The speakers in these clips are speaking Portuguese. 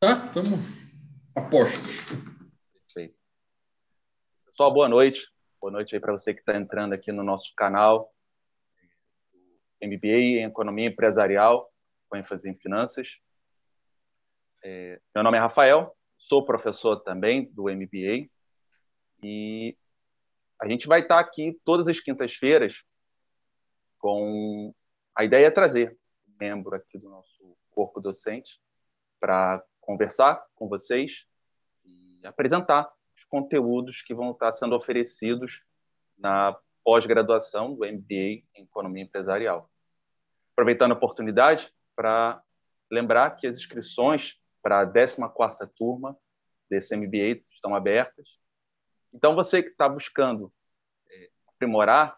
Tá, estamos a postos. Perfeito. Pessoal, boa noite. Boa noite aí para você que está entrando aqui no nosso canal MBA em Economia Empresarial, com ênfase em finanças. Meu nome é Rafael, sou professor também do MBA e a gente vai estar aqui todas as quintas-feiras com a ideia de trazer um membro aqui do nosso corpo docente para conversar com vocês e apresentar os conteúdos que vão estar sendo oferecidos na pós-graduação do MBA em Economia Empresarial. Aproveitando a oportunidade para lembrar que as inscrições para a 14ª turma desse MBA estão abertas. Então, você que está buscando aprimorar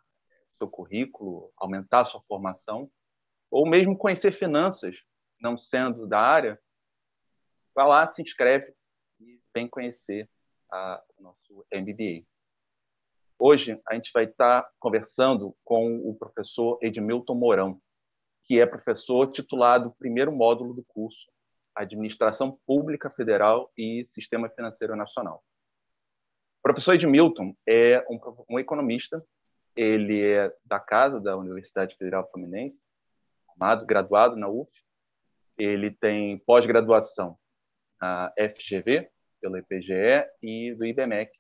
o seu currículo, aumentar a sua formação, ou mesmo conhecer finanças, não sendo da área, vai lá, se inscreve e vem conhecer o nosso MBA. Hoje, a gente vai estar conversando com o professor Edmilton Mourão, que é professor titulado do primeiro módulo do curso Administração Pública Federal e Sistema Financeiro Nacional. O professor Edmilton é um economista, ele é da casa da Universidade Federal Fluminense, formado, graduado na UF, ele tem pós-graduação na FGV, pelo IPGE, e do IBMEC,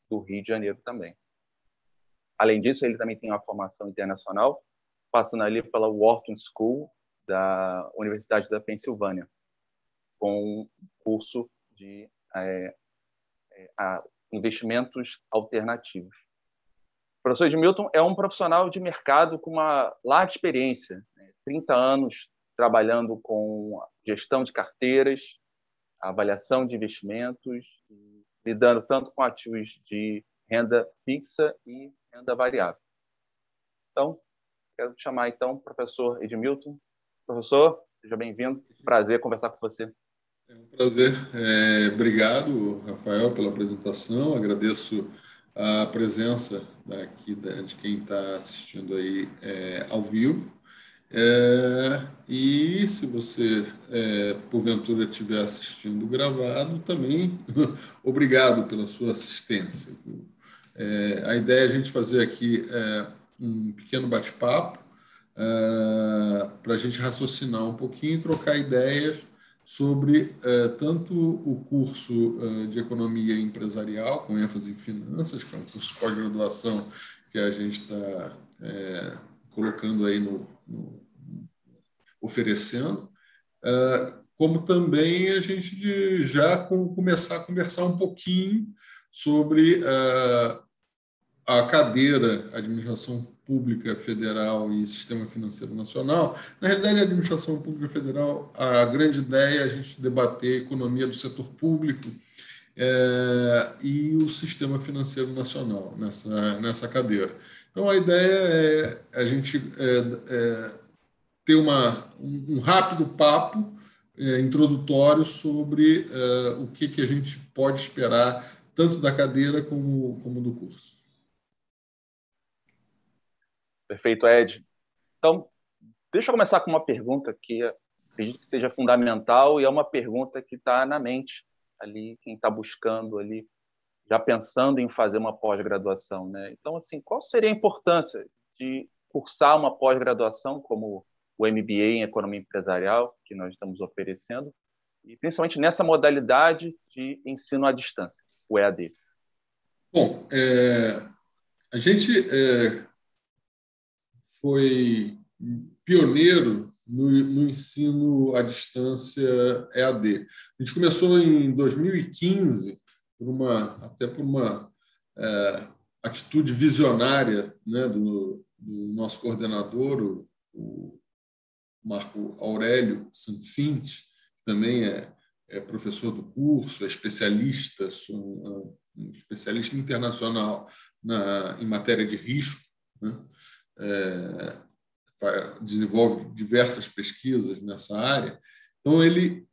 do Rio de Janeiro também. Além disso, ele também tem uma formação internacional, passando ali pela Wharton School da Universidade da Pensilvânia, com um curso de investimentos alternativos. O professor Edmilton é um profissional de mercado com uma larga experiência, 30 anos trabalhando com gestão de carteiras, avaliação de investimentos, lidando tanto com ativos de renda fixa e renda variável. Então, quero chamar então o professor Edmilton. Professor, seja bem-vindo. Prazer conversar com você. É um prazer. Obrigado, Rafael, pela apresentação. Agradeço a presença de quem está assistindo aí ao vivo. E se você, porventura, estiver assistindo gravado, também obrigado pela sua assistência. A ideia é a gente fazer aqui um pequeno bate-papo para a gente raciocinar um pouquinho e trocar ideias sobre tanto o curso de Economia Empresarial, com ênfase em finanças, que é um curso de pós-graduação que a gente está colocando aí oferecendo, como também a gente já começar a conversar um pouquinho sobre a cadeira Administração Pública Federal e Sistema Financeiro Nacional. Na realidade, a Administração Pública Federal, a grande ideia é a gente debater a economia do setor público e o Sistema Financeiro Nacional nessa cadeira. Então, a ideia é a gente ter um rápido papo introdutório sobre o que a gente pode esperar tanto da cadeira como do curso. Perfeito, Ed. Então, deixa eu começar com uma pergunta que acredito que seja fundamental e é uma pergunta que está na mente ali, quem está buscando ali, já pensando em fazer uma pós-graduação, né? Então, assim, qual seria a importância de cursar uma pós-graduação como o MBA em Economia Empresarial, que nós estamos oferecendo, e principalmente nessa modalidade de ensino à distância, o EAD? Bom, a gente foi pioneiro no ensino à distância EAD. A gente começou em 2015 até por uma atitude visionária, né, do nosso coordenador, o Marco Aurélio Sanfint, que também é professor do curso, é especialista, um especialista internacional em matéria de risco, né? Desenvolve diversas pesquisas nessa área. Então, ele,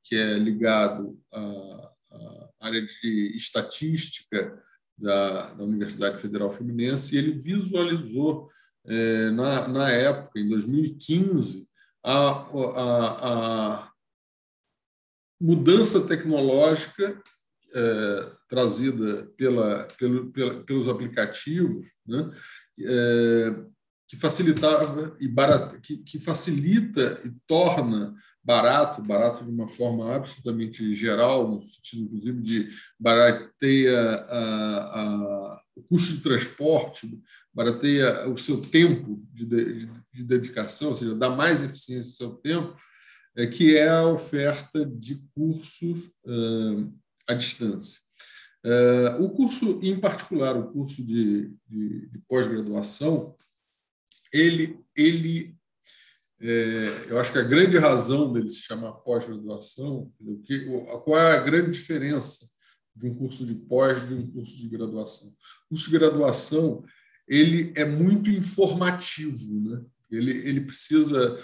que é ligado à área de estatística da Universidade Federal Fluminense, ele visualizou, na época, em 2015, mudança tecnológica trazida pelos aplicativos, né? Que facilitava que facilita e torna barato de uma forma absolutamente geral, no sentido, inclusive, de barateia o custo de transporte, barateia o seu tempo de dedicação, ou seja, dá mais eficiência ao seu tempo, que é a oferta de cursos à distância. O curso, em particular, o curso de pós-graduação, eu acho que a grande razão dele se chamar pós-graduação, qual é a grande diferença de um curso de pós de um curso de graduação? O curso de graduação ele é muito informativo, né? Ele precisa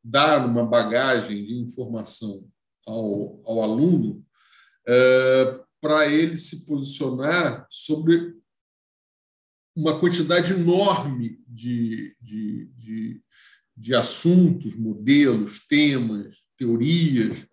dar uma bagagem de informação ao aluno para ele se posicionar sobre uma quantidade enorme de assuntos, modelos, temas, teorias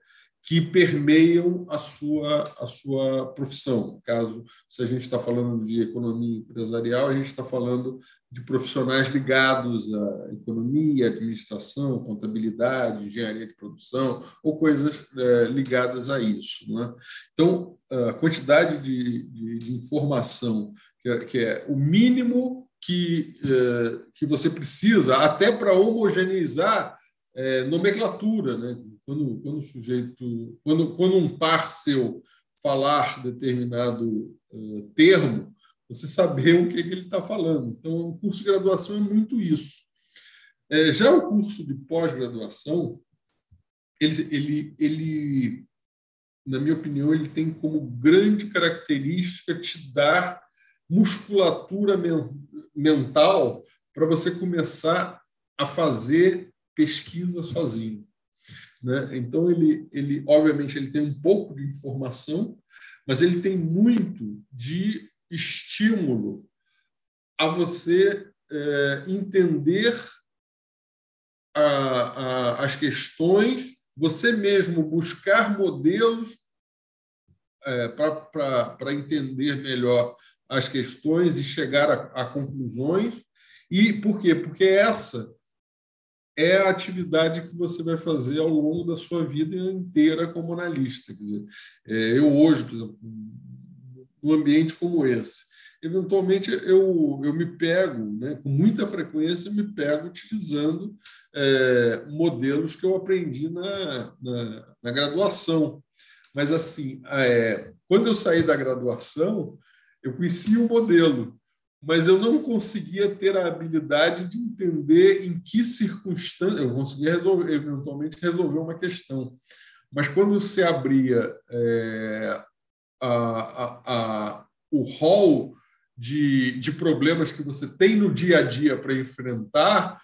que permeiam a sua profissão. No caso, se a gente está falando de economia empresarial, a gente está falando de profissionais ligados à economia, administração, contabilidade, engenharia de produção, ou coisas ligadas a isso, né? Então, a quantidade de informação que é o mínimo que você precisa até para homogeneizar nomenclatura, né? Quando um par seu falar determinado termo, você saber o que ele está falando. Então, o curso de graduação é muito isso. Já o curso de pós-graduação, ele, na minha opinião, ele tem como grande característica te dar musculatura mental para você começar a fazer pesquisa sozinho, né? Então, obviamente, ele tem um pouco de informação, mas ele tem muito de estímulo a você entender as questões, você mesmo buscar modelos para entender melhor as questões e chegar a conclusões. E por quê? Porque essa é a atividade que você vai fazer ao longo da sua vida inteira como analista. Quer dizer, eu hoje, por exemplo, num ambiente como esse, eventualmente eu me pego, né, com muita frequência, eu me pego utilizando modelos que eu aprendi na graduação. Mas, assim, quando eu saí da graduação, eu conhecia o modelo, mas eu não conseguia ter a habilidade de entender em que circunstância eu conseguia eventualmente resolver uma questão. Mas quando se abria o rol de problemas que você tem no dia a dia para enfrentar,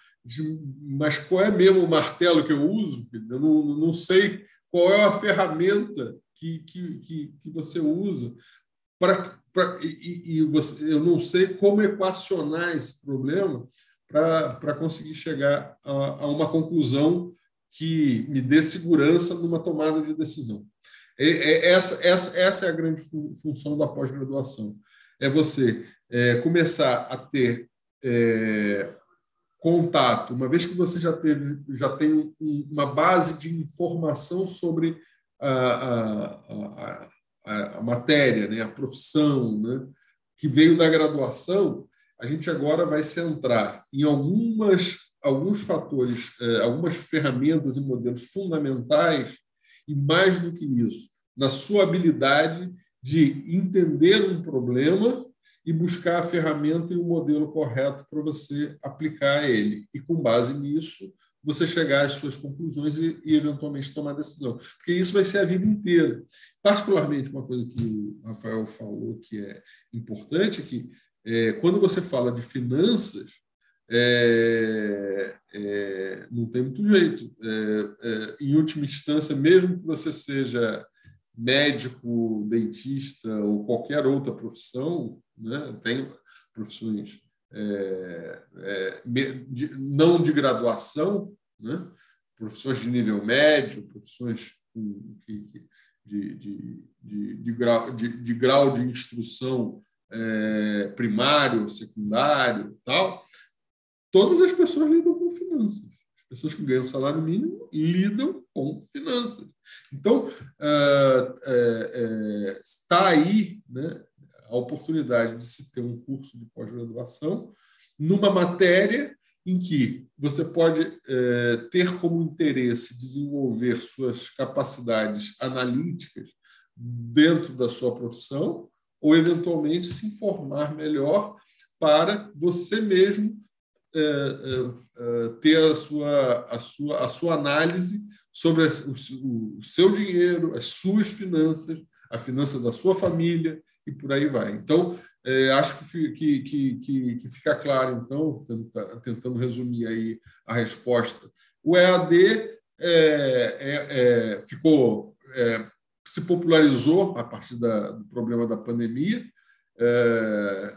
mas qual é mesmo o martelo que eu uso? Quer dizer, eu não sei qual é a ferramenta que você usa eu não sei como equacionar esse problema para conseguir chegar a uma conclusão que me dê segurança numa tomada de decisão. Essa é a grande função da pós-graduação. É você começar a ter contato, uma vez que você já tem uma base de informação sobre a matéria, né, a profissão, né, que veio da graduação, a gente agora vai centrar em alguns fatores, algumas ferramentas e modelos fundamentais, e mais do que isso, na sua habilidade de entender um problema e buscar a ferramenta e o modelo correto para você aplicar ele. E, com base nisso, você chegar às suas conclusões e eventualmente tomar decisão. Porque isso vai ser a vida inteira. Particularmente, uma coisa que o Rafael falou que é importante é que, quando você fala de finanças, não tem muito jeito. Em última instância, mesmo que você seja médico, dentista ou qualquer outra profissão, né, tem profissões não de graduação, né, profissões de nível médio, profissões de grau de instrução primário, secundário, tal, todas as pessoas lidam com finanças. As pessoas que ganham salário mínimo lidam com finanças. Então, está aí, né, a oportunidade de se ter um curso de pós-graduação numa matéria em que você pode ter como interesse desenvolver suas capacidades analíticas dentro da sua profissão ou, eventualmente, se informar melhor para você mesmo ter a sua análise sobre o seu dinheiro, as suas finanças, a finança da sua família e por aí vai. Então, acho que fica claro, então, tentando resumir aí a resposta. O EAD se popularizou a partir do problema da pandemia,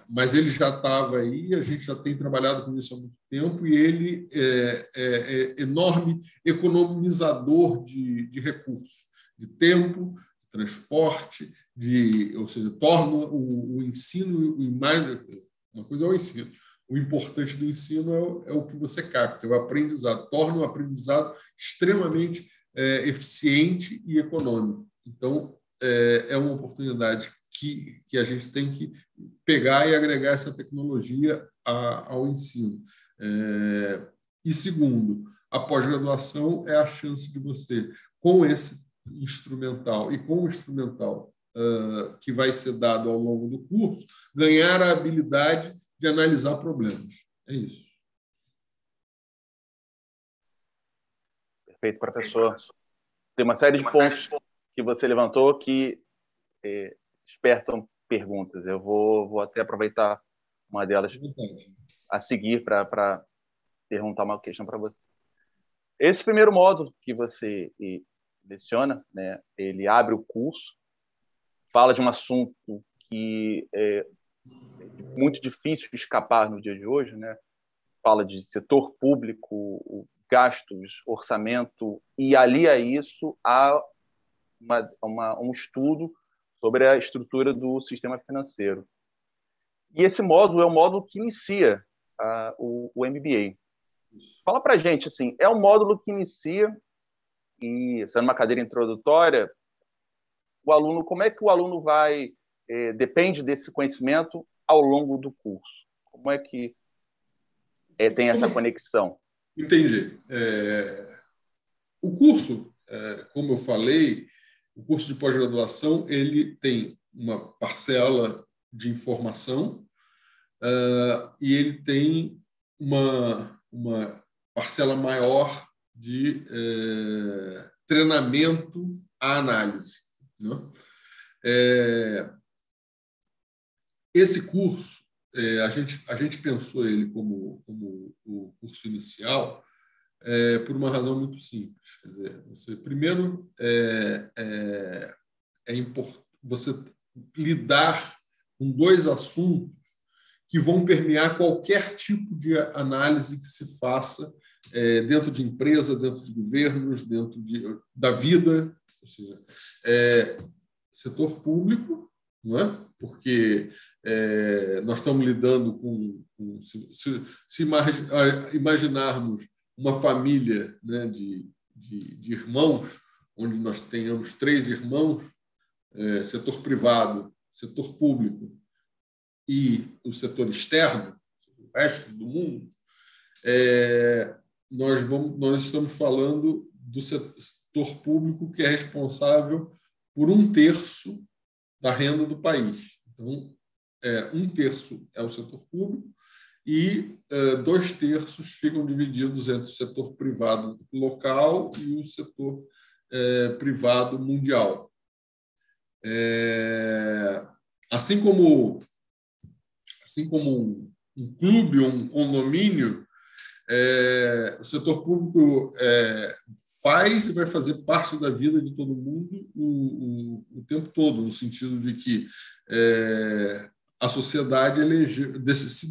mas ele já estava aí, a gente já tem trabalhado com isso há muito tempo, e ele é enorme economizador de recursos, de tempo, de transporte, ou seja, torna o ensino, uma coisa é o ensino, o importante do ensino é o que você capta, é o aprendizado, torna o aprendizado extremamente eficiente e econômico. Então, é uma oportunidade que a gente tem que pegar e agregar essa tecnologia ao ensino. E, segundo, a pós-graduação é a chance de você, com esse instrumental e com o instrumental que vai ser dado ao longo do curso, ganhar a habilidade de analisar problemas. É isso. Perfeito, professor. Tem uma série de pontos que você levantou que despertam perguntas. Eu vou até aproveitar uma delas a seguir para perguntar uma questão para você. Esse primeiro módulo que você leciona, né, ele abre o curso, fala de um assunto que é muito difícil de escapar no dia de hoje, né? Fala de setor público, gastos, orçamento, e ali a isso há um estudo sobre a estrutura do sistema financeiro. E esse módulo é um módulo que inicia o MBA. Fala para a gente, assim, é um módulo que inicia, e sendo uma cadeira introdutória, o aluno, como é que o aluno vai, depende desse conhecimento ao longo do curso? Como é que tem essa conexão? Entendi. O curso, como eu falei, o curso de pós-graduação, ele tem uma parcela de informação e ele tem uma parcela maior de treinamento à análise, né? Esse curso, a gente pensou ele como o curso inicial por uma razão muito simples. Quer dizer, você, primeiro, você lidar com dois assuntos que vão permear qualquer tipo de análise que se faça dentro de empresa, dentro de governos, dentro da vida, ou seja, setor público, não é? Porque nós estamos lidando com se imaginarmos uma família, né, de irmãos, onde nós tenhamos 3 irmãos, setor privado, setor público e o setor externo, o resto do mundo, nós estamos falando do setor público, que é responsável por 1/3 da renda do país. Então, 1/3 é o setor público e 2/3 ficam divididos entre o setor privado local e o setor privado mundial. Assim como um clube, um condomínio, o setor público faz e vai fazer parte da vida de todo mundo o tempo todo, no sentido de que a sociedade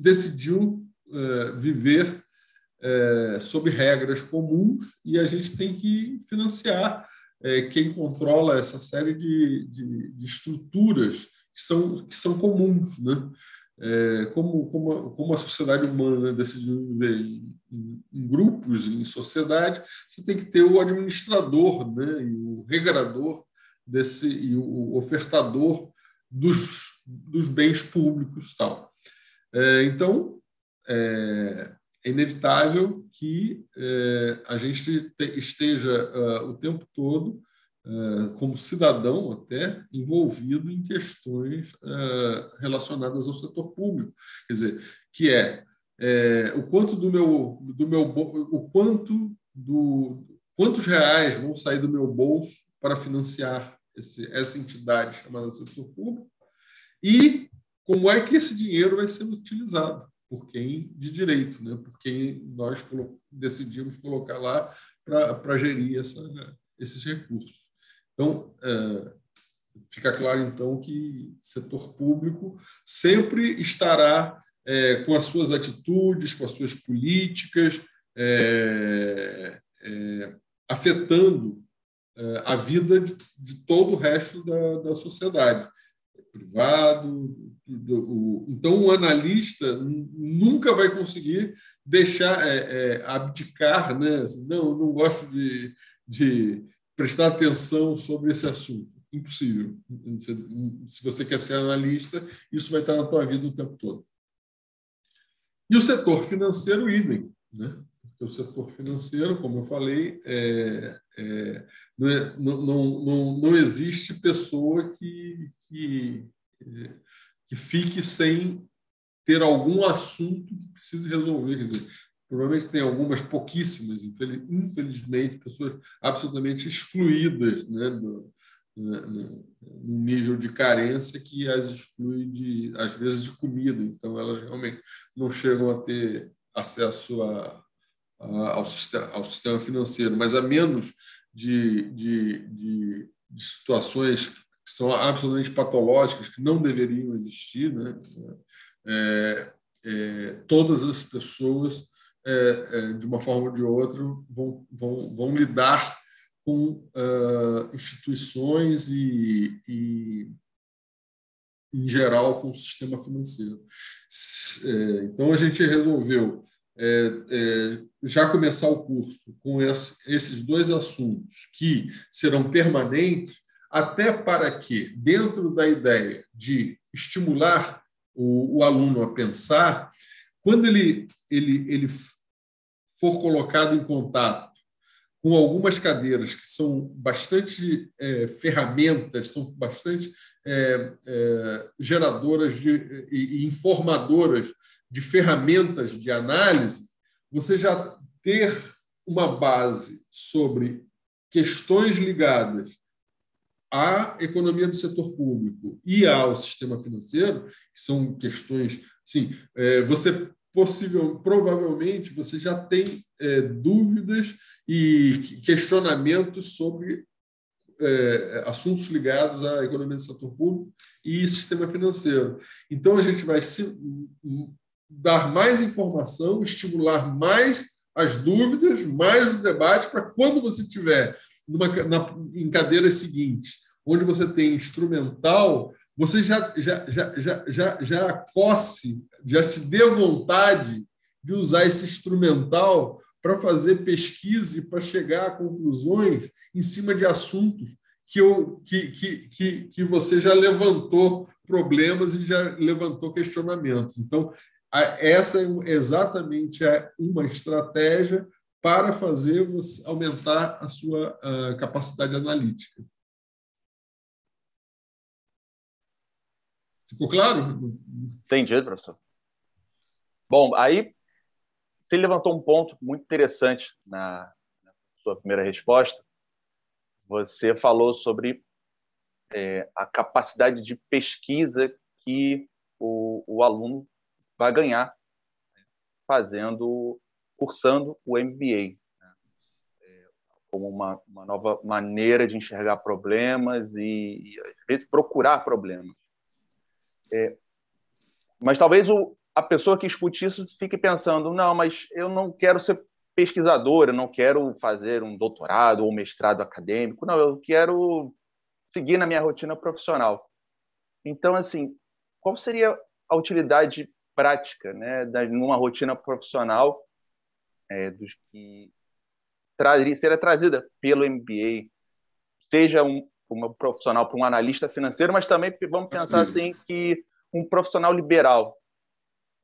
decidiu viver sob regras comuns, e a gente tem que financiar quem controla essa série de estruturas que são comuns, né? Como a sociedade humana decidiu viver em grupos, em sociedade, você tem que ter o administrador, né? E o regrador e o ofertador dos bens públicos, tal. Então, é inevitável que a gente esteja o tempo todo, como cidadão até, envolvido em questões relacionadas ao setor público. Quer dizer, o quanto quantos reais vão sair do meu bolso para financiar essa entidade chamada setor público, e como é que esse dinheiro vai ser utilizado por quem de direito, né? Por quem nós decidimos colocar lá para gerir esses recursos. Então, fica claro, então, que setor público sempre estará com as suas atitudes, com as suas políticas, afetando a vida de todo o resto da sociedade, privado. Então, o analista nunca vai conseguir deixar abdicar, né? Não gosto de prestar atenção sobre esse assunto. Impossível. Se você quer ser analista, isso vai estar na tua vida o tempo todo. E o setor financeiro, idem, né? Porque o setor financeiro, como eu falei, não existe pessoa que fique sem ter algum assunto que precise resolver. Quer dizer, provavelmente tem algumas pouquíssimas, infelizmente, pessoas absolutamente excluídas, né, no nível de carência que as exclui, às vezes, de comida. Então, elas realmente não chegam a ter acesso ao sistema financeiro, mas a menos de situações que são absolutamente patológicas, que não deveriam existir, né? Todas as pessoas, de uma forma ou de outra, vão lidar com instituições e, em geral, com o sistema financeiro. Então, a gente resolveu já começar o curso com esses dois assuntos que serão permanentes, até para que, dentro da ideia de estimular o aluno a pensar, quando ele for colocado em contato com algumas cadeiras que são bastante ferramentas, são bastante geradoras e informadoras de ferramentas de análise, você já ter uma base sobre questões ligadas à economia do setor público e ao sistema financeiro, que são questões, sim, provavelmente você já tem dúvidas e questionamentos sobre assuntos ligados à economia do setor público e sistema financeiro. Então, a gente vai dar mais informação, estimular mais as dúvidas, mais o debate, para quando você tiver em cadeiras seguintes, onde você tem instrumental, você já te dê vontade de usar esse instrumental para fazer pesquisa e para chegar a conclusões em cima de assuntos que você já levantou problemas e já levantou questionamentos. Então, essa exatamente é uma estratégia para fazer você aumentar a sua capacidade analítica. Ficou claro? Entendido, professor. Bom, aí você levantou um ponto muito interessante na sua primeira resposta. Você falou sobre a capacidade de pesquisa que o aluno vai ganhar cursando o MBA, né? Como uma nova maneira de enxergar problemas e às vezes, procurar problemas. Mas talvez a pessoa que escute isso fique pensando, não, mas eu não quero ser pesquisador, eu não quero fazer um doutorado ou mestrado acadêmico, não, eu quero seguir na minha rotina profissional. Então, assim, qual seria a utilidade prática, né, numa rotina profissional dos que seria trazida pelo MBA, seja um profissional para um analista financeiro, mas também vamos pensar assim que um profissional liberal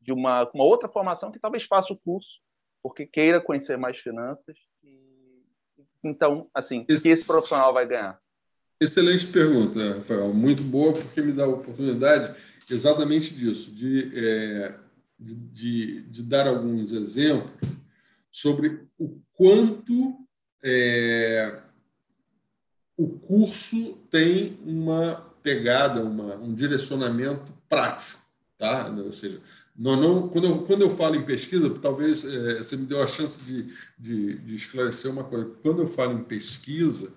de uma outra formação que talvez faça o curso porque queira conhecer mais finanças. Então, assim, que esse profissional vai ganhar? Excelente pergunta, Rafael. Muito boa, porque me dá a oportunidade exatamente disso, de dar alguns exemplos sobre o quanto o curso tem uma pegada, um direcionamento prático. Tá? Ou seja, quando eu falo em pesquisa, talvez você me deu a chance de esclarecer uma coisa. Quando eu falo em pesquisa,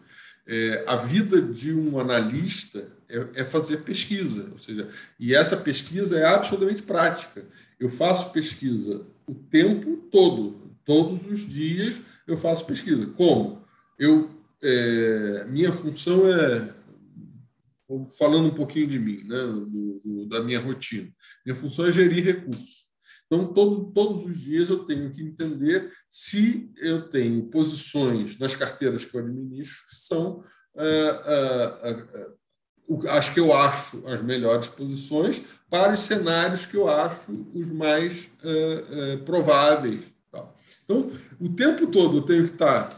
a vida de um analista é fazer pesquisa, ou seja, e essa pesquisa é absolutamente prática. Eu faço pesquisa o tempo todo, todos os dias eu faço pesquisa. Como? Minha função falando um pouquinho de mim, né, da minha rotina. Minha função é gerir recursos. Então, todos os dias eu tenho que entender se eu tenho posições nas carteiras que eu administro que são as que eu acho as melhores posições para os cenários que eu acho os mais prováveis. Então, o tempo todo eu tenho que estar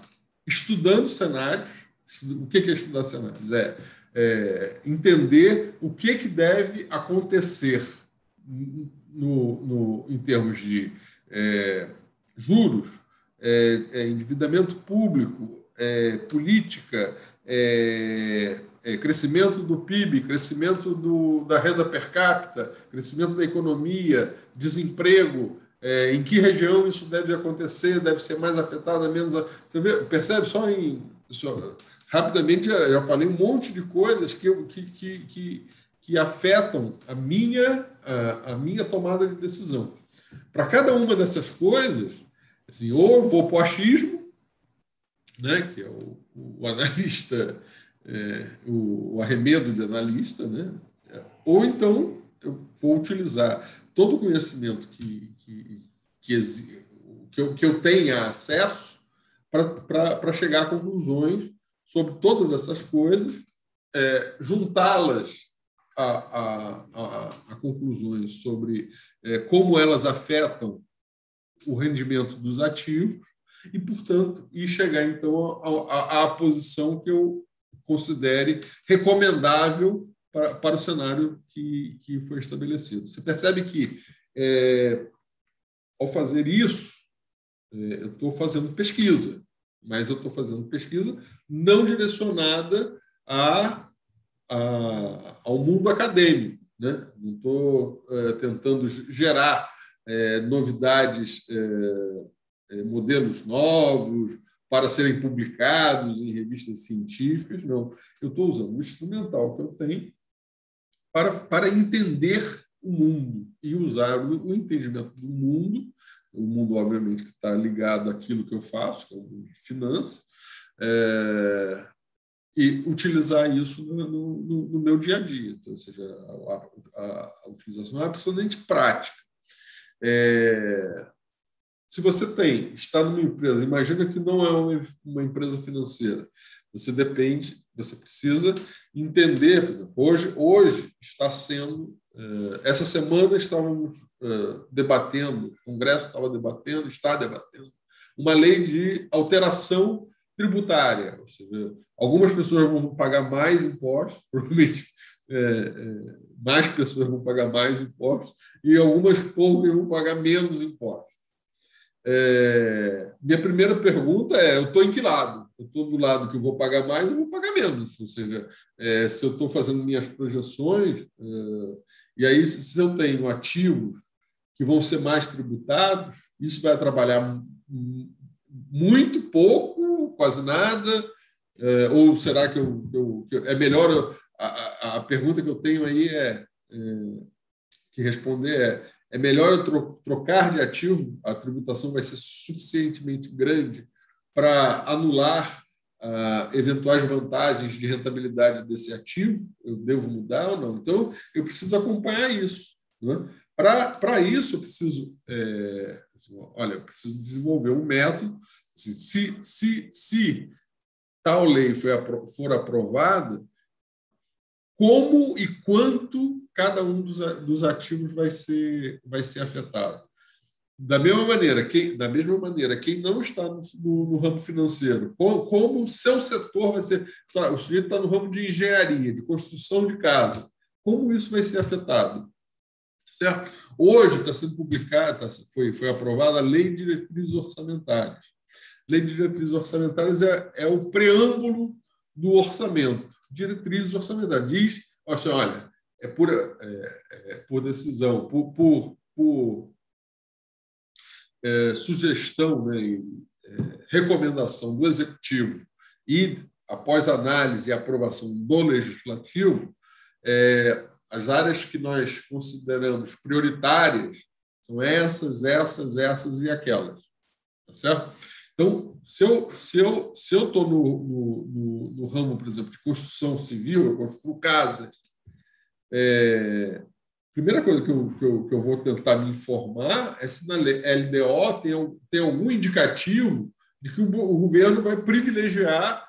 estudando cenários. O que é estudar cenários? Entender o que deve acontecer em termos de juros, endividamento público, política, crescimento do PIB, crescimento da renda per capita, crescimento da economia, desemprego, em que região isso deve acontecer, deve ser mais afetada, menos. Você percebe só rapidamente, já falei um monte de coisas que afetam a minha tomada de decisão. Para cada uma dessas coisas, assim, ou eu vou para o achismo, né, que é o analista, o arremedo de analista, né, ou então eu vou utilizar todo o conhecimento que eu tenha acesso para chegar a conclusões sobre todas essas coisas, juntá-las a conclusões sobre como elas afetam o rendimento dos ativos e, portanto, chegar, então, à posição que eu considere recomendável para o cenário que foi estabelecido. Você percebe que, ao fazer isso, eu estou fazendo pesquisa, mas eu estou fazendo pesquisa não direcionada ao mundo acadêmico, né? Não estou tentando gerar novidades, modelos novos para serem publicados em revistas científicas, não. Eu estou usando o instrumental que eu tenho para entender o mundo e usar o entendimento do mundo, o mundo, obviamente, que está ligado àquilo que eu faço, que é o mundo de finanças, e utilizar isso no meu dia a dia. Então, ou seja, a utilização é absolutamente prática. Se você está numa empresa, imagina que não é uma empresa financeira, você precisa entender, por exemplo, hoje está sendo, essa semana estávamos debatendo, o Congresso está debatendo uma lei de alteração tributária, ou seja, algumas pessoas vão pagar mais impostos, provavelmente mais pessoas vão pagar mais impostos e algumas poucas vão pagar menos impostos. Minha primeira pergunta eu estou em que lado? Eu estou do lado que eu vou pagar mais ou vou pagar menos? Ou seja, se eu estou fazendo minhas projeções, e aí se eu tenho ativos que vão ser mais tributados, isso vai trabalhar muito pouco, quase nada, ou será que é melhor? A pergunta que eu tenho aí que responder É melhor eu trocar de ativo, a tributação vai ser suficientemente grande para anular eventuais vantagens de rentabilidade desse ativo, eu devo mudar ou não? Então, eu preciso acompanhar isso. Né? Para isso, eu preciso, eu preciso desenvolver um método. Se tal lei for aprovada, como e quanto cada um dos ativos vai ser afetado. Da mesma maneira, quem não está no ramo financeiro, como o seu setor vai ser. O sujeito está no ramo de engenharia, de construção de casa. Como isso vai ser afetado? Certo? Hoje está sendo publicada, foi aprovada a Lei de Diretrizes Orçamentárias. Lei de Diretrizes Orçamentárias é o preâmbulo do orçamento. Diretrizes Orçamentárias. Diz, assim, olha, é por decisão, por sugestão, né, recomendação do Executivo e, após análise e aprovação do Legislativo, as áreas que nós consideramos prioritárias são essas e aquelas. Tá certo? Então, se eu estou no ramo, por exemplo, de construção civil, eu construo casas, primeira coisa que eu vou tentar me informar é se na LDO tem algum indicativo de que o governo vai privilegiar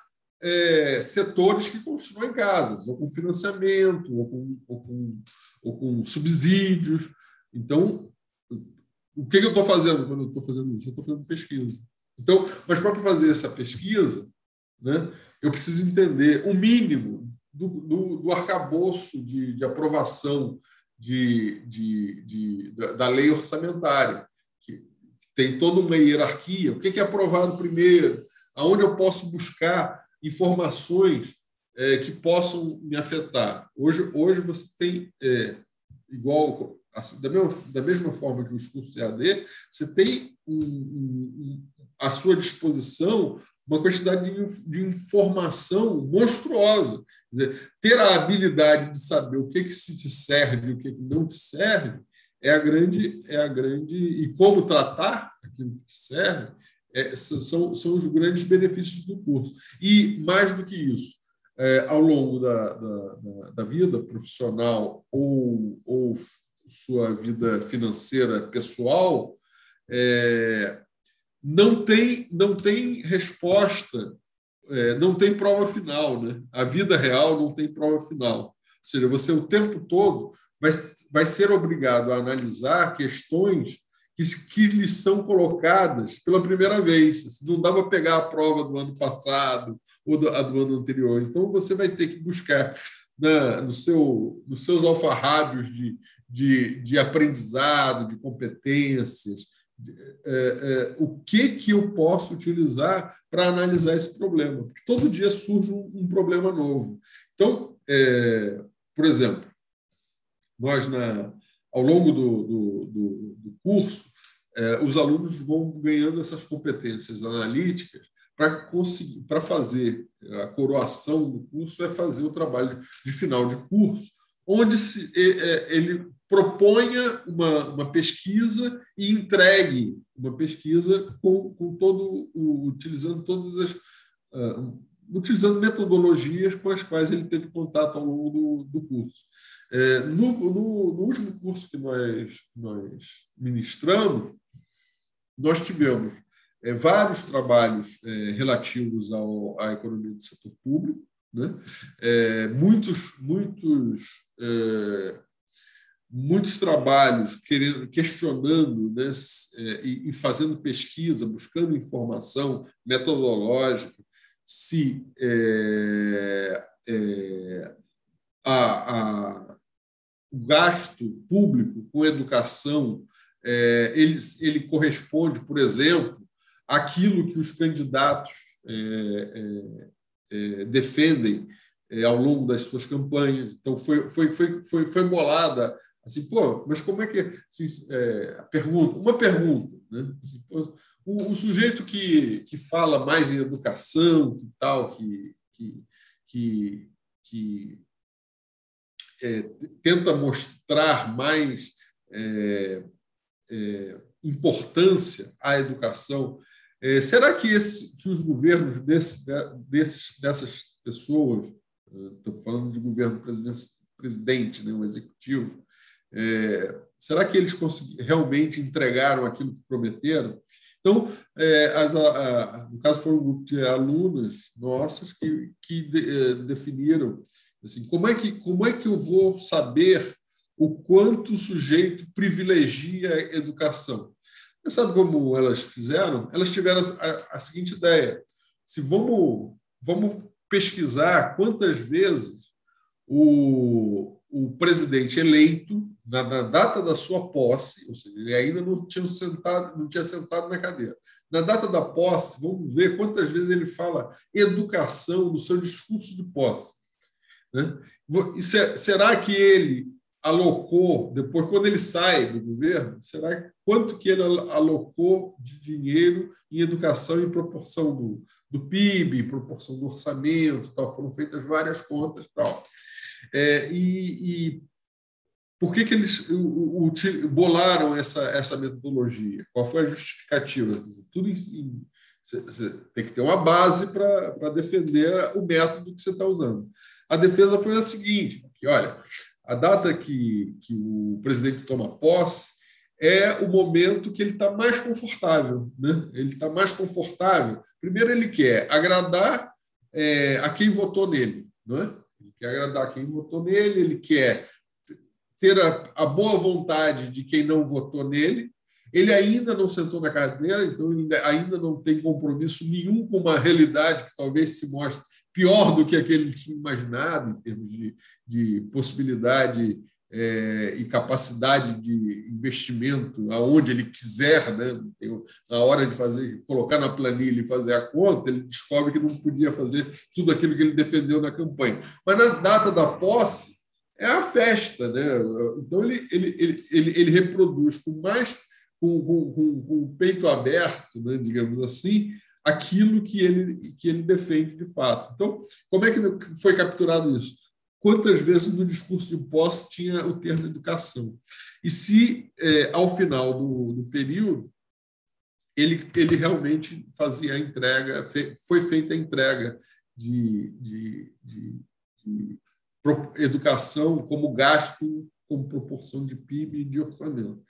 setores que constroem casas, ou com financiamento, ou com subsídios. Então, o que eu estou fazendo quando eu estou fazendo isso? Eu estou fazendo pesquisa. Então, mas para fazer essa pesquisa, né, eu preciso entender o mínimo do arcabouço de aprovação da lei orçamentária, que tem toda uma hierarquia. O que é aprovado primeiro? Aonde eu posso buscar informações que possam me afetar? Hoje você tem, igual, assim, da mesma forma que os cursos EAD, você tem à sua disposição uma quantidade de informação monstruosa. Quer dizer, ter a habilidade de saber o que se te serve e o que não te serve é a grande e como tratar aquilo que te serve são os grandes benefícios do curso. E mais do que isso, ao longo da vida profissional ou sua vida financeira pessoal, não tem resposta, não tem prova final, né? A vida real não tem prova final. Ou seja, você o tempo todo vai ser obrigado a analisar questões que lhe são colocadas pela primeira vez. Não dá para pegar a prova do ano passado ou a do ano anterior. Então, você vai ter que buscar nos seus alfarrábios de aprendizado, de competências, o que eu posso utilizar para analisar esse problema. Porque todo dia surge um problema novo. Então, por exemplo, nós, ao longo do curso, os alunos vão ganhando essas competências analíticas para fazer a coroação do curso, fazer o trabalho de final de curso, onde ele proponha uma pesquisa e entregue uma pesquisa utilizando metodologias com as quais ele teve contato ao longo do curso. No último curso que nós ministramos, nós tivemos vários trabalhos relativos à economia do setor público, né? Muitos trabalhos questionando, né, e fazendo pesquisa, buscando informação metodológica, se o gasto público com educação ele corresponde, por exemplo, àquilo que os candidatos defendem ao longo das suas campanhas. Então, foi bolada assim, mas como é que assim, uma pergunta, né? Assim, o sujeito que fala mais em educação, que tal, que tenta mostrar mais importância à educação. Será que os governos dessas pessoas, estamos falando de governo presidente, né, um executivo, será que eles realmente entregaram aquilo que prometeram? Então, no caso, foi um grupo de alunas nossas que definiram assim, como é que eu vou saber o quanto o sujeito privilegia a educação? Você sabe como elas fizeram? Elas tiveram a seguinte ideia: se vamos pesquisar quantas vezes o presidente eleito, na data da sua posse, ou seja, ele ainda não tinha sentado na cadeira. Na data da posse, vamos ver quantas vezes ele fala educação no seu discurso de posse. Né? E será que ele alocou, depois, quando ele sai do governo, quanto que ele alocou de dinheiro em educação em proporção do PIB, em proporção do orçamento, tal? Foram feitas várias contas, tal. E por que eles bolaram essa metodologia? Qual foi a justificativa? Tudo você tem que ter uma base para defender o método que você está usando. A defesa foi a seguinte: que, olha, a data que o presidente toma posse é o momento que ele está mais confortável. Né? Ele está mais confortável. Primeiro, ele quer agradar a quem votou nele. Não é? Ele quer agradar quem votou nele, ele quer ter a boa vontade de quem não votou nele. Ele ainda não sentou na cadeira, então ele ainda não tem compromisso nenhum com uma realidade que talvez se mostre pior do que aquele que tinha imaginado, em termos de possibilidade e capacidade de investimento aonde ele quiser, né? Na hora de colocar na planilha e fazer a conta, ele descobre que não podia fazer tudo aquilo que ele defendeu na campanha. Mas na data da posse é a festa, né? Então ele reproduz com o peito aberto, né, digamos assim, aquilo que ele defende de fato. Então, como é que foi capturado isso? Quantas vezes no discurso de posse tinha o termo educação? E se, ao final do período, ele realmente fazia a entrega, foi feita a entrega de educação como gasto, como proporção de PIB e de orçamento.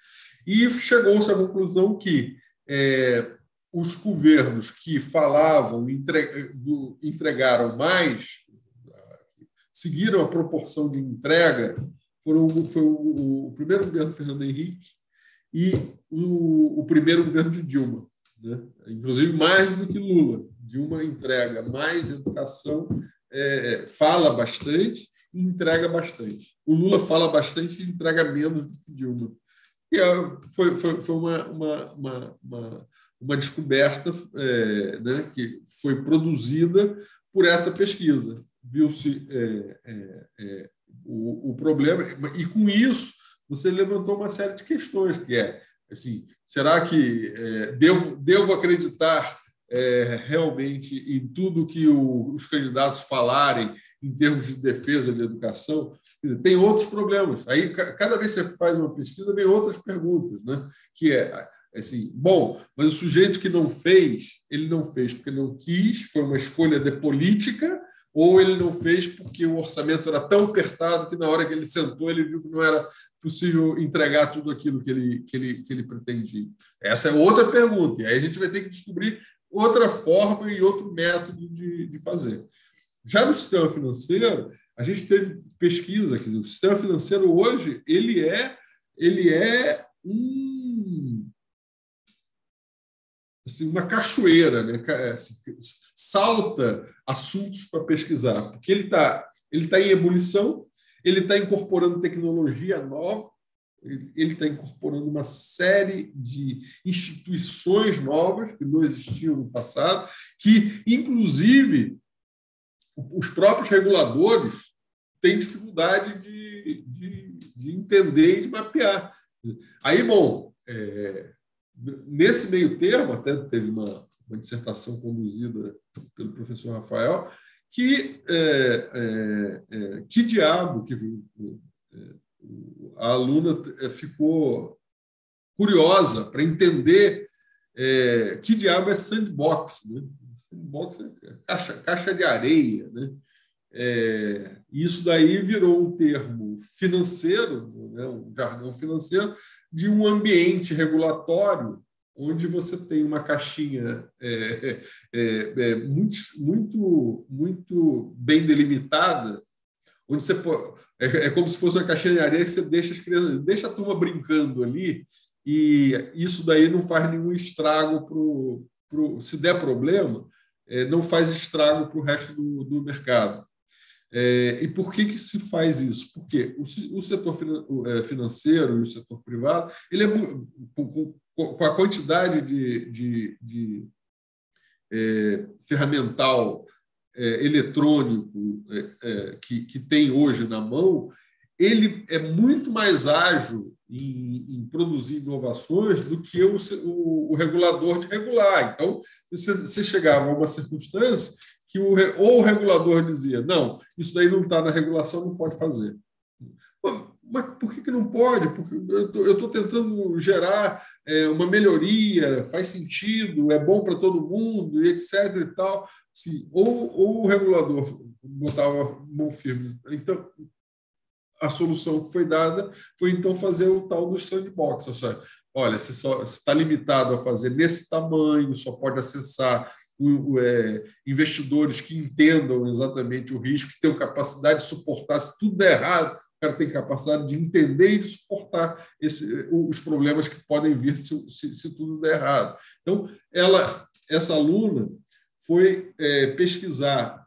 E chegou-se à conclusão que os governos que falavam, entregaram mais, seguiram a proporção de entrega, foi o primeiro governo Fernando Henrique e o primeiro governo de Dilma, né? Inclusive mais do que Lula. Dilma entrega mais educação, fala bastante e entrega bastante. O Lula fala bastante e entrega menos do que Dilma. E foi uma descoberta né, que foi produzida por essa pesquisa. Viu-se o problema, e com isso você levantou uma série de questões, que assim, será que devo acreditar realmente em tudo que os candidatos falarem em termos de defesa de educação? Quer dizer, tem outros problemas. Aí, cada vez que você faz uma pesquisa, vem outras perguntas, né? Que assim, bom, mas o sujeito que não fez, ele não fez porque não quis, foi uma escolha de política, ou ele não fez porque o orçamento era tão apertado que na hora que ele sentou ele viu que não era possível entregar tudo aquilo que ele pretendia. Essa é outra pergunta. E aí a gente vai ter que descobrir outra forma e outro método de fazer. Já no sistema financeiro, a gente teve pesquisa, quer dizer, o sistema financeiro hoje ele é assim, uma cachoeira, né? Salta assuntos para pesquisar, porque ele tá em ebulição, ele está incorporando tecnologia nova, ele está incorporando uma série de instituições novas que não existiam no passado, que, inclusive, os próprios reguladores têm dificuldade de entender e de mapear. Aí, bom, nesse meio termo, até teve uma dissertação conduzida pelo professor Rafael, que diabo que a aluna ficou curiosa para entender que diabo é sandbox, né? Sandbox é caixa de areia, né? Isso daí virou um termo financeiro, né, um jargão financeiro, de um ambiente regulatório onde você tem uma caixinha muito bem delimitada, onde você como se fosse uma caixinha de areia que você deixa as crianças, deixa a turma brincando ali, e isso daí não faz nenhum estrago se der problema, não faz estrago para o resto do mercado. E por que se faz isso? Porque o setor financeiro e o setor privado, ele com a quantidade de ferramental eletrônico que tem hoje na mão, ele é muito mais ágil em produzir inovações do que o regulador de regular. Então, você chegava a uma circunstância que ou o regulador dizia, não, isso daí não está na regulação, não pode fazer. Mas por que não pode? Porque eu estou tentando gerar uma melhoria, faz sentido, é bom para todo mundo, etc. e tal. Assim, ou o regulador botava mão firme. Então, a solução que foi dada foi, então, fazer o tal do sandbox. Ou seja, olha, você está limitado a fazer nesse tamanho, só pode acessar investidores que entendam exatamente o risco, que tenham capacidade de suportar se tudo der errado. O cara tem capacidade de entender e de suportar os problemas que podem vir se tudo der errado. Então, essa aluna foi pesquisar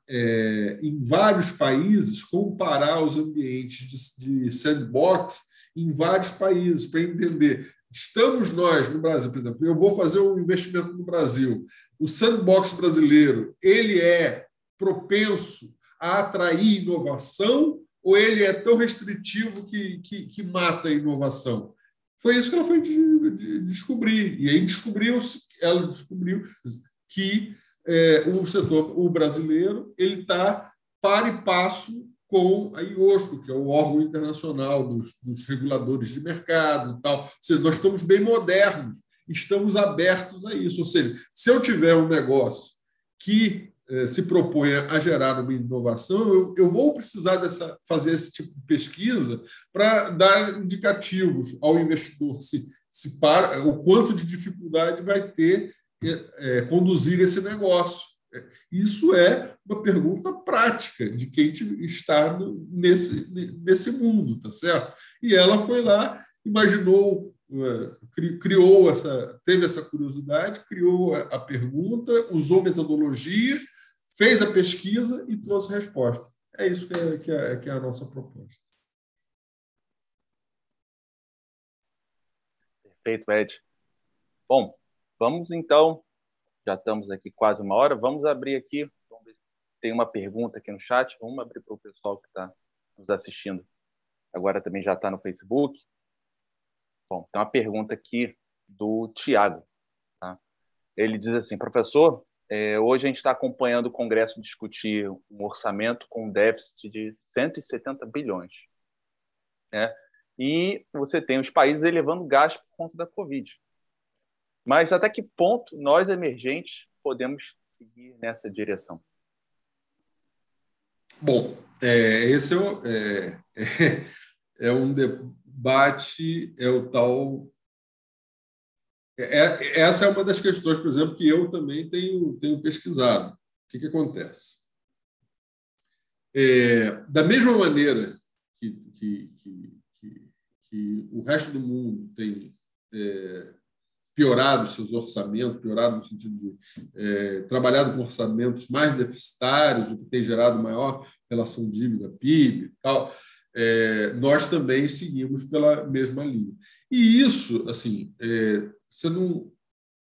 em vários países, comparar os ambientes de sandbox em vários países, para entender. Estamos nós, no Brasil, por exemplo, eu vou fazer um investimento no Brasil. O sandbox brasileiro, ele é propenso a atrair inovação ou ele é tão restritivo que mata a inovação? Foi isso que ela foi descobrir. E aí ela descobriu que o brasileiro ele está par e passo com a IOSCO, que é o órgão internacional dos reguladores de mercado e tal. Ou seja, nós estamos bem modernos, estamos abertos a isso. Ou seja, se eu tiver um negócio que se propõe a gerar uma inovação, eu vou precisar fazer esse tipo de pesquisa para dar indicativos ao investidor o quanto de dificuldade vai ter conduzir esse negócio. Isso é uma pergunta prática de quem está nesse mundo, tá certo? E ela foi lá, imaginou, teve essa curiosidade, criou a pergunta, usou metodologias, fez a pesquisa e trouxe a resposta. É isso que é a nossa proposta. Perfeito, Ed. Bom, vamos então, já estamos aqui quase uma hora, vamos abrir aqui, vamos ver se tem uma pergunta aqui no chat, vamos abrir para o pessoal que está nos assistindo. Agora também já está no Facebook. Bom, tem uma pergunta aqui do Tiago. Tá? Ele diz assim, professor, hoje a gente está acompanhando o Congresso discutir um orçamento com um déficit de 170 bilhões. Né? E você tem os países elevando gasto por conta da Covid. Mas até que ponto nós, emergentes, podemos seguir nessa direção? Bom, esse é um debate, o tal... Essa é uma das questões, por exemplo, que eu também tenho pesquisado. O que acontece? Da mesma maneira que o resto do mundo tem piorado seus orçamentos, piorado no sentido de trabalhado com orçamentos mais deficitários, o que tem gerado maior relação dívida-PIB e tal, nós também seguimos pela mesma linha. E isso, assim,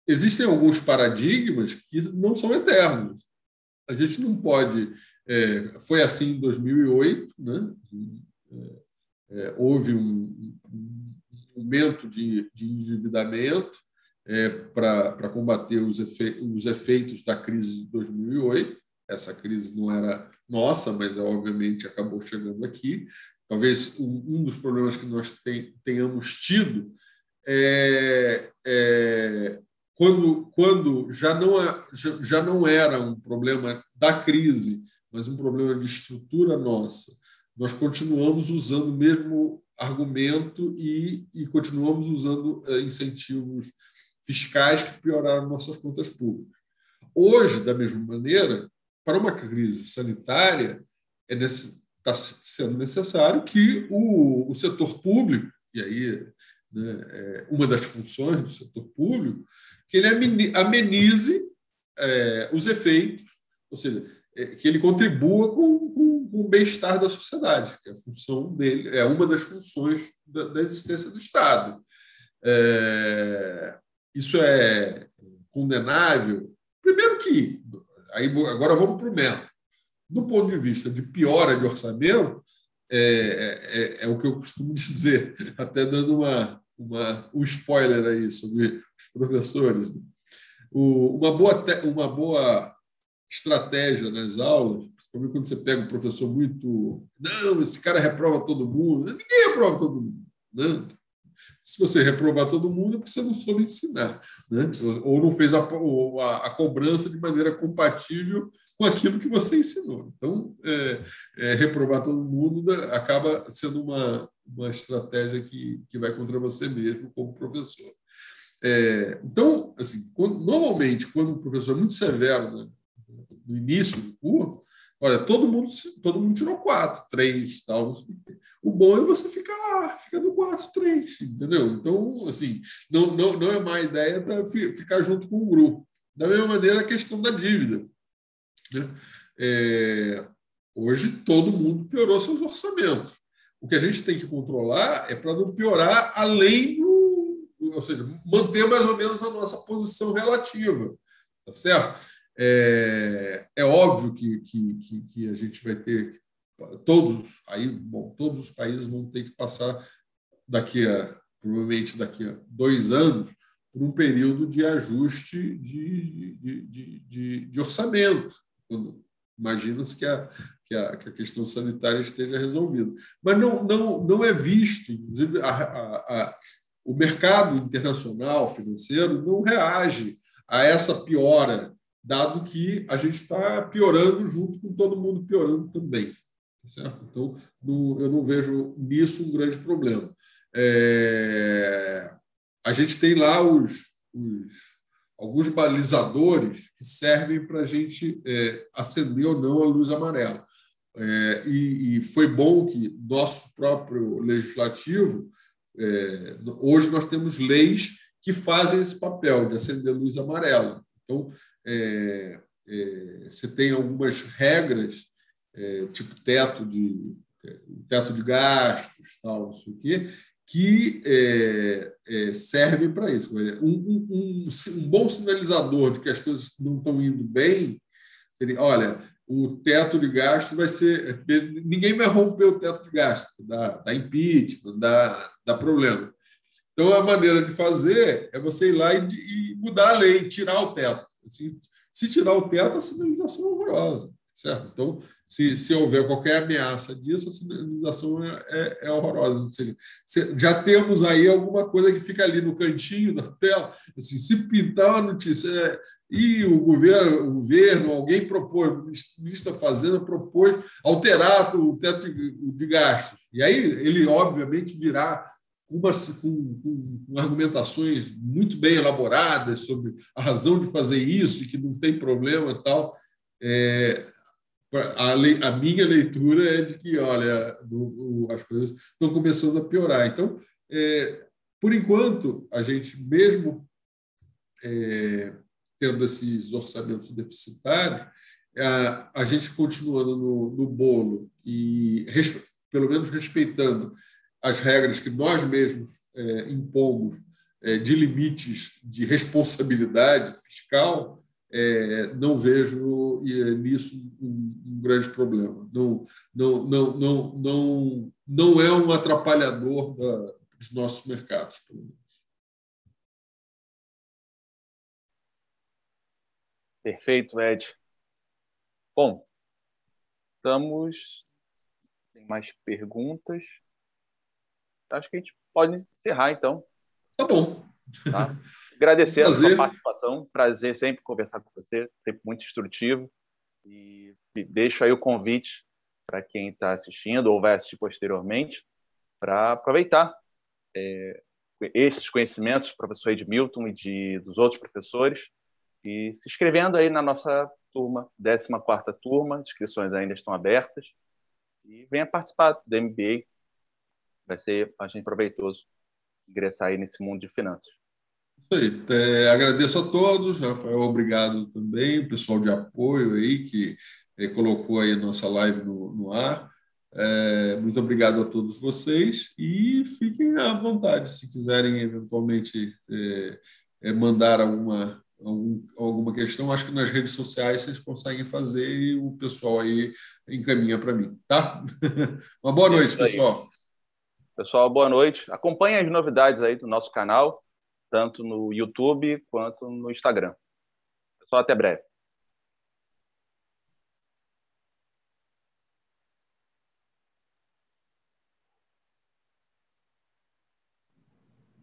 existem alguns paradigmas que não são eternos. A gente não pode... foi assim em 2008, né? Houve um aumento de endividamento para combater os efeitos da crise de 2008. Essa crise não era nossa, mas obviamente acabou chegando aqui. talvez um dos problemas que nós tenhamos tido quando já não era um problema da crise, mas um problema de estrutura nossa, nós continuamos usando o mesmo argumento e continuamos usando incentivos fiscais que pioraram nossas contas públicas. Hoje, da mesma maneira, para uma crise sanitária, está sendo necessário que o setor público, e aí, né, uma das funções do setor público, que ele amenize os efeitos, ou seja, que ele contribua com o bem-estar da sociedade, que é a função dele, é uma das funções da existência do Estado. Isso é condenável? Primeiro que, agora vamos para o mérito. Do ponto de vista de piora de orçamento, é o que eu costumo dizer, até dando um spoiler aí sobre os professores. Uma boa estratégia nas aulas, principalmente quando você pega um professor muito... Não, esse cara reprova todo mundo. Ninguém reprova todo mundo. Não. Se você reprovar todo mundo, é porque você não soube ensinar, né? Ou não fez a cobrança de maneira compatível com aquilo que você ensinou. Então, reprovar todo mundo acaba sendo uma estratégia que vai contra você mesmo como professor. Então, assim, normalmente, quando o professor é muito severo, né, no início do curso, olha, todo mundo tirou 4, 3, tal, não sei o quê. O bom é você ficar no 4, 3, entendeu? Então, assim, não é má ideia ficar junto com o grupo. Da mesma maneira, a questão da dívida, né? Hoje, todo mundo piorou seus orçamentos. O que a gente tem que controlar é para não piorar além ou seja, manter mais ou menos a nossa posição relativa, tá certo? É óbvio que a gente vai ter todos os países vão ter que passar provavelmente daqui a 2 anos por um período de ajuste de orçamento. Imagina-se que a questão sanitária esteja resolvida. Mas não é visto, inclusive, o mercado internacional financeiro não reage a essa piora, dado que a gente está piorando junto com todo mundo piorando também. Certo? Então, eu não vejo nisso um grande problema. A gente tem lá alguns balizadores que servem para a gente acender ou não a luz amarela. E foi bom que nosso próprio legislativo, hoje nós temos leis que fazem esse papel de acender a luz amarela. Então, você tem algumas regras, tipo teto de gastos, tal, não sei o quê, que servem para isso. Um bom sinalizador de que as coisas não estão indo bem seria, olha, o teto de gasto vai ser... Ninguém vai romper o teto de gasto, dá impeachment, dá problema. Então, a maneira de fazer é você ir lá e mudar a lei, tirar o teto. Assim, se tirar o teto, a sinalização é horrorosa. Certo? Então, se houver qualquer ameaça disso, a sinalização é horrorosa. Já temos aí alguma coisa que fica ali no cantinho da tela. Assim, se pintar uma notícia e o governo, alguém propôs, o ministro da Fazenda propôs alterar o teto de gastos. E aí ele, obviamente, virá com argumentações muito bem elaboradas sobre a razão de fazer isso e que não tem problema e tal. A minha leitura é de que, olha, as coisas estão começando a piorar. Então, por enquanto, a gente, mesmo tendo esses orçamentos deficitários, a gente continuando no bolo e, pelo menos, respeitando as regras que nós mesmos impomos de limites de responsabilidade fiscal, não vejo nisso um grande problema. Não é um atrapalhador dos nossos mercados. Perfeito, Ed. Bom, estamos Tem mais perguntas? Acho que a gente pode encerrar, então. Tá bom. Tá? Agradecer a sua Prazer. participação. Prazer sempre conversar com você, sempre muito instrutivo. E deixo aí o convite para quem está assistindo ou vai assistir posteriormente para aproveitar esses conhecimentos do professor Edmilton e dos outros professores e se inscrevendo aí na nossa turma, 14ª turma, inscrições ainda estão abertas e venha participar do MBA, vai ser bastante proveitoso ingressar aí nesse mundo de finanças. Isso aí. Agradeço a todos, Rafael, obrigado também, o pessoal de apoio aí que colocou aí a nossa live no ar. Muito obrigado a todos vocês e fiquem à vontade se quiserem eventualmente mandar alguma questão. Acho que nas redes sociais vocês conseguem fazer e o pessoal aí encaminha para mim, tá? Uma boa noite, pessoal. Pessoal, boa noite. Acompanhe as novidades aí do nosso canal, tanto no YouTube quanto no Instagram. Pessoal, até breve.